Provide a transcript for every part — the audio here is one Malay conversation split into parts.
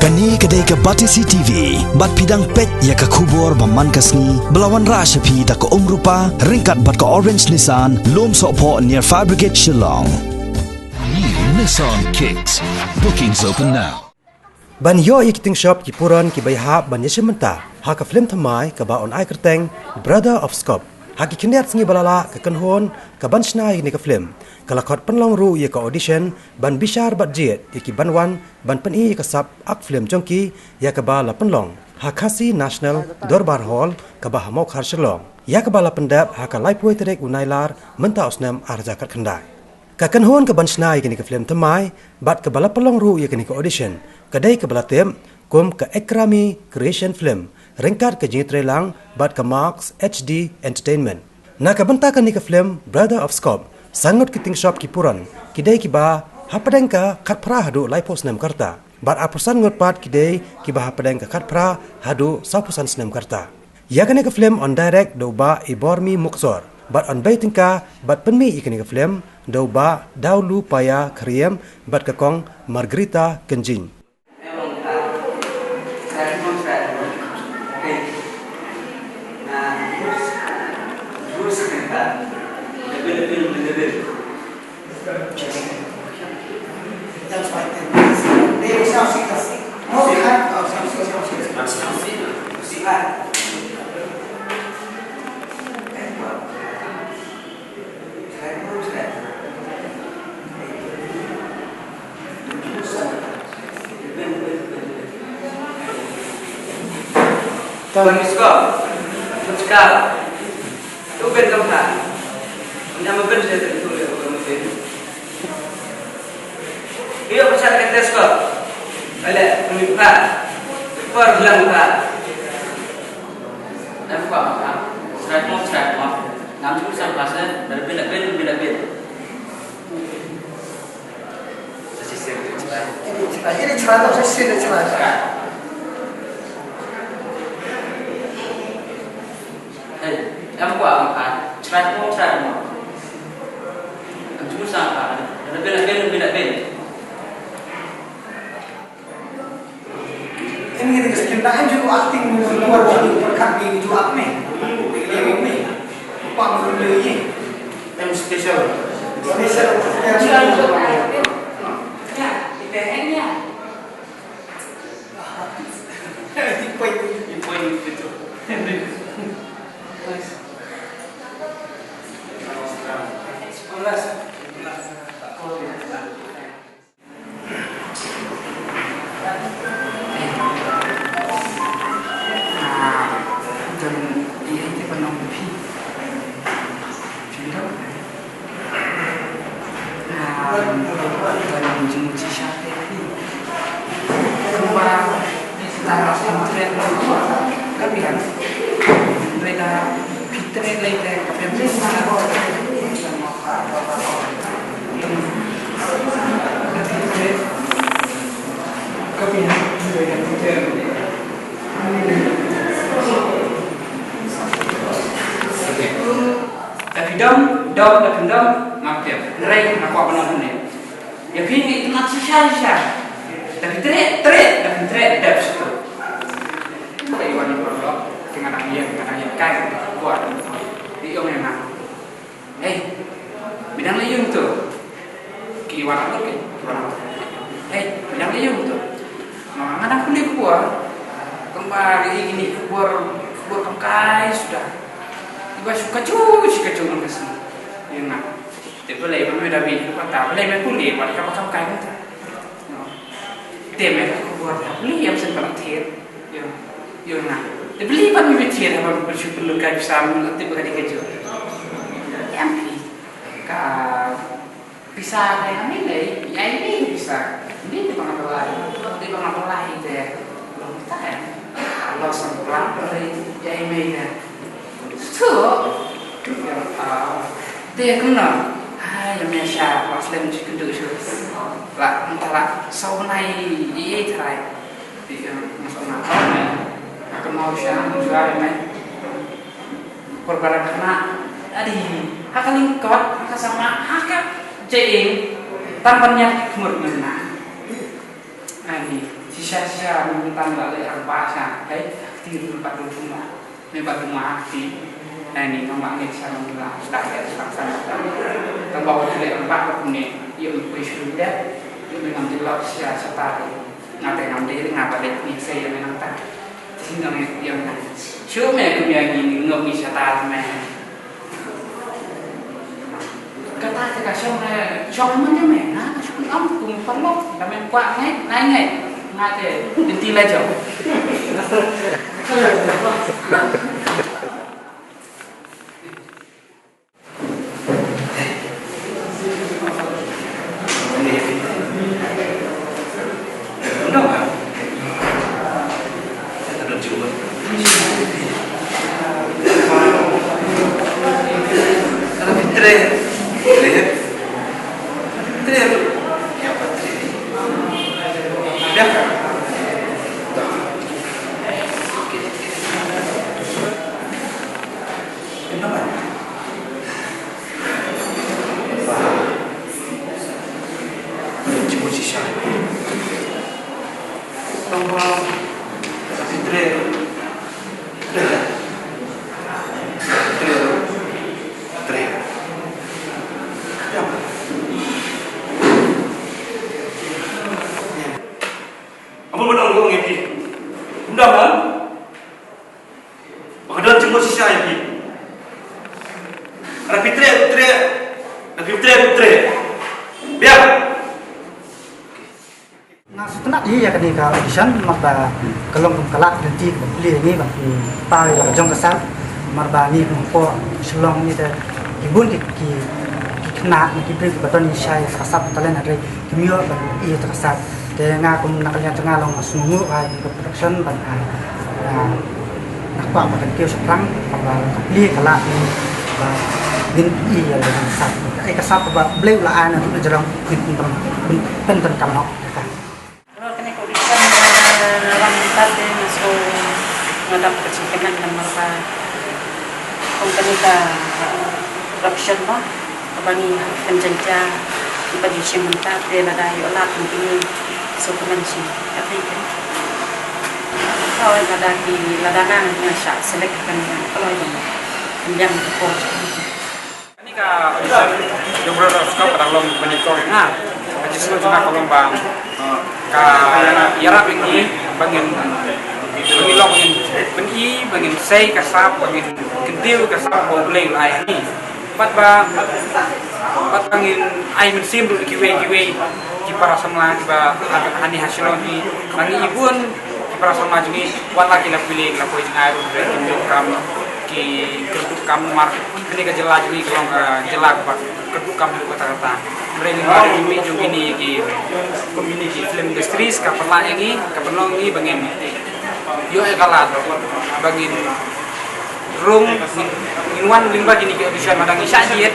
Kani kedai ke Batisi TV, bat pidang pet ya ke kubur baman kasni, belawan rashapi da ke rupa, ringkat bat ke Orange Nissan, lom sokpo near Fire Brigade Shillong. New Nissan Kicks. Bookings open now. Ban yo ikiting shop ki puran ki bayha ban yeshimenta, ha ka film thamai ka ba on ai kerteng, Brother of Scope. Ha ki kindiat singi balala ka kanhon ka ban snai ni ka film. Kalakot penlong ru ye ka audition ban bishar bat jet ki banwan ban pen i ka sap ak film jongki ya ka ba la penlong. Ha khasi National Dorbar Hall ka ba hamok har Shillong. Ya ka ba la pendap ha ka lai puai terek unailar menta osnam arja kat khandai. Ka kanhon ka ban snai ki ka film thamai bat ka bala penlong ru ye ki audition. Kadai ke belatem kum ke Ekrami Creation Film ringkat ke jitrelang bat ke Marks HD Entertainment. Na ka bentakan ni ke film Brother of Scope sangut kiting shop kipuran kidai kiba hapadeng ka khat pra hadu lai pos nem karta bat apusan ngot pat kidai kiba hapadeng ka khat pra hadu saupusan snem karta. Ya kane ke film on direct do ba ibormi muksor bat on baitingka bat penmi ikani ke film do ba daulu paya kriem bat ke kong Margarita Kenjin. Bagi suka, sekarang, tu ben kampung, nama ben saya tak tulis orang mesti. Ia pasal kita suka, ada pemikir, pergelang muka, nampak apa? Strat mau, nama tu sama pasal dari ben. Ini cerita saya cerita. Em quả mà try more. Em chú sang cả, nó bên. Ini kita sekitar juga acting luar biasa berkat di juga apa ni? Ini apa menurut ni? Em special. Ya, kita ni ya. Poin itu. Dom, maksudnya, ray, nak apa benda ni? Ya kini itu nak sisa. Tapi trek, dah situ. Tapi orang berlok, dengan ayam kai, buat. Di orang yang bidang layung tu, kiwan apa ke? Bidang layung tu. Mana kulit buat, kembali ini buat kangkai sudah. Tiba suka cuci kesini. Yang nak, tapi boleh pun dah beli, kata boleh pun boleh, boleh kapal kain tu. Tema aku buat beli yang sempat tiada, yang nak. Tapi beli pun boleh tiada, apa bersyukur luka bisa nanti berkali kerja. Yang beli, bisa yang ni, yang ini bisa. Ini di mana lain deh. Belum tahu. Allah sempat beli yang ini. Tu, dia kena, yang biasa, pasal macam itu je. Lah, entahlah, sau này ini terai, masalah ni, aku mau siapa jual ni, korban kena, hakaling kawat, hakasama, hakap, jeng, tanpa niat kemurnian. Ani sisa-sisa minta balik bahasa, tiru 45 hati. Ani nomor ni sama juga sudah ada laksana. Tambah lagi 4 ni, yang bersudah, yang dengan jelas siasat tadi. Nanti ngabalik ni saya memang tak. Sehingga yang cuma aku yang ini ngopi siasat mana. Kata cakap siapa mana mana, siapa cùng phân lốc, là mình quạ ngay, ngay thì đến tin lên chồng. Đâu hả? Thật được chịu luôn. Ada fitre, lihat, fitre, ya fitre, dah. Kenapa? Cuma sisa. Tolong, fitre, fitre. Apa benar kau ngerti? Bunda mana? Bahagian cuma sisa lagi. Ada fitre. Biar. Nah, setelah dia ya ketika audition marba kelong kelak nanti beli ni bang pai la jong kesal marba ni ko selong ni dah ibun ki kena ki beri beton ni syai kasap talen ada kimio bang i kasap de nga kum nakanya tengah long sungu ai production bang nak pa ba kio sekrang marba beli kelak ni bang din i ya kasap ai kasap ba beli la ana tu jarang pen kamno orang tadi masuk ngadap kecikinan dan mereka kompanita production mah kabani penjanja di posisi mentah dia ada yola penting subvensi tapi kan kalau ada di ladana yang syak select kan kalau yang penjam support Ini ka audition yung brother of scope kadang long menikor nga. Kasi sunod na kolong bang ka yarap ini bangin long bangin say kasap bangin kentil kasap boleh ay ni. Pat bangin ay mensim dulu kiwe ki para sama ba hani hasilon ni bangin ibun ki para sama jini wala kila pilih la ko ay kam ki keduk kamu mar ini ke jelas ini kalau jelas pak keduk kamu kata-kata mereka ini juga ini ki community film industry kapal ini kapal ini bangin yo ekalat bangin room minuan lingba gini ke audition madang isajiet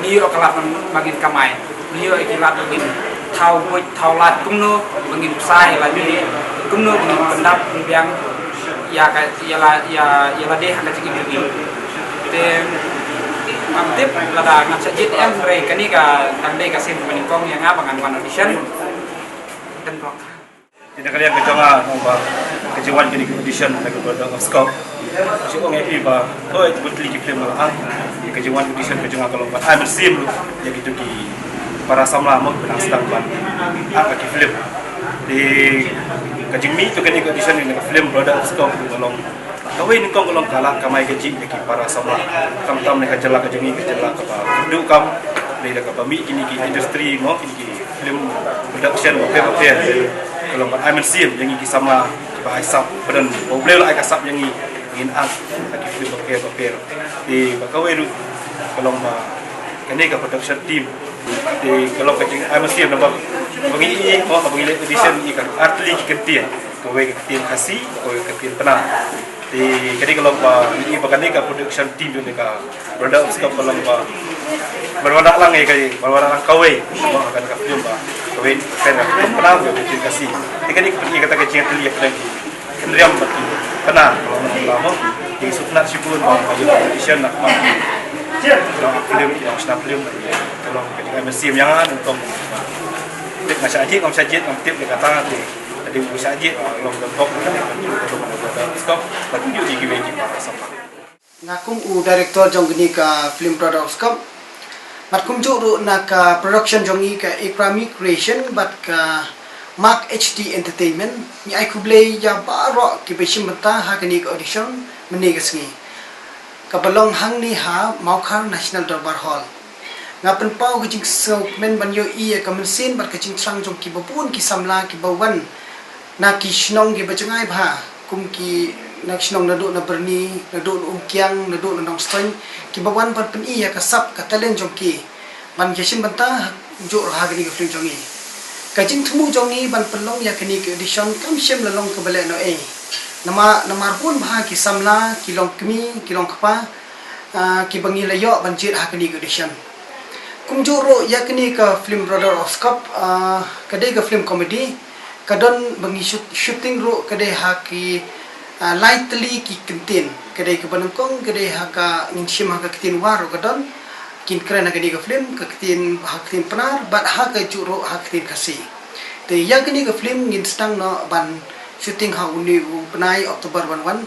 ni yo ekalat bangin kamai ni yo ekalat bangin thau lat kumno bangin sai lagi kumno bangin pendap biang ya deh ada cekik lagi. Then amtip lada ngacak jet em mereka ni ka tandai kasih menikong yang apa dengan audition dan blok. Tidak kalian kejonga nombor kejuan jadi audition lagi pada scope. Siapa ngapi ba? Oh itu betul di film lah. Kejuan audition kejonga kalau buat ambil sim lu, ya gitu ki para samla mau benang sedang ban. Apa ki film di kajimi tu kan ikut audition ni film product scope kalau kawin kong kalau kalah kamai gaji lagi para samla kam mereka jelak kajimi kejelak apa duduk kam dari dekat pami kini ki industri mau kini film production apa kalau I'm sim yang iki sama bahasa badan boleh lah kasap yang ingin lagi film pakai di kawin kalau kini ke production team di kalau kajing I'm sim nampak begini mau begini audition ikan artli ketian kau ketian kasih kau ketian tenang di jadi kalau ini bagian ni production team tu mereka produk scope kalau berwarak lang berwarak lang kau mau akan ke film kau kan tenang kau ketian kasih jadi ni kata kecil artli yang lagi kendriam bagi tenang kalau lama di sunat sibun mau audition nak film yang senang film kalau kajing I'm sim yang untuk masih aja, kamu saja, kamu tip dekat tangan tu. ada bisa aja long dok kan untuk Brother of Scope but tunjuk di giveaway kita sama Ngakum director jong gini ka film Brother of Scope mat kum juru na ka production jongi ka Ikrami Creation bat ka Mark HD Entertainment ni ai kublei ya baro ki beshim mata ha kani ka audition meni ka sngi ka balong hang ni ha Maukhar National Darbar Hall ngapen pau ka jing so men ban yo i ka men sin bat ka jing trang jong ki bapun ki samla ki bawan na ki shnong ki bajangai bha kum ki nak shnong na do na berni na do umkiang na do na nong stoin ki bawan ban pen i ka sap ka talent jong ki ban jesim banta jo ha gani ka film jongi ka jing thumu jongi ban pelong ya kani ka audition kam shem la long ka bale no e nama pun bha ki samla ki long kmi ki long kpa ki bangi la yo ban jit ha kani ka audition kum jo ro ya kani ka film Brother of Scope ka de ka film comedy ka don bangi shooting ro ka de ha ki lightly ki kentin kadai ke banangkong kadai haka ninshim haka ketin waro kadon kin kren haka diga film ka ketin hakin penar bat haka juro hakin kasi te yang kini ke film ngin stang no ban shooting ha uni penai Oktober 11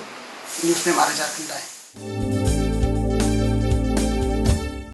news name araja kendai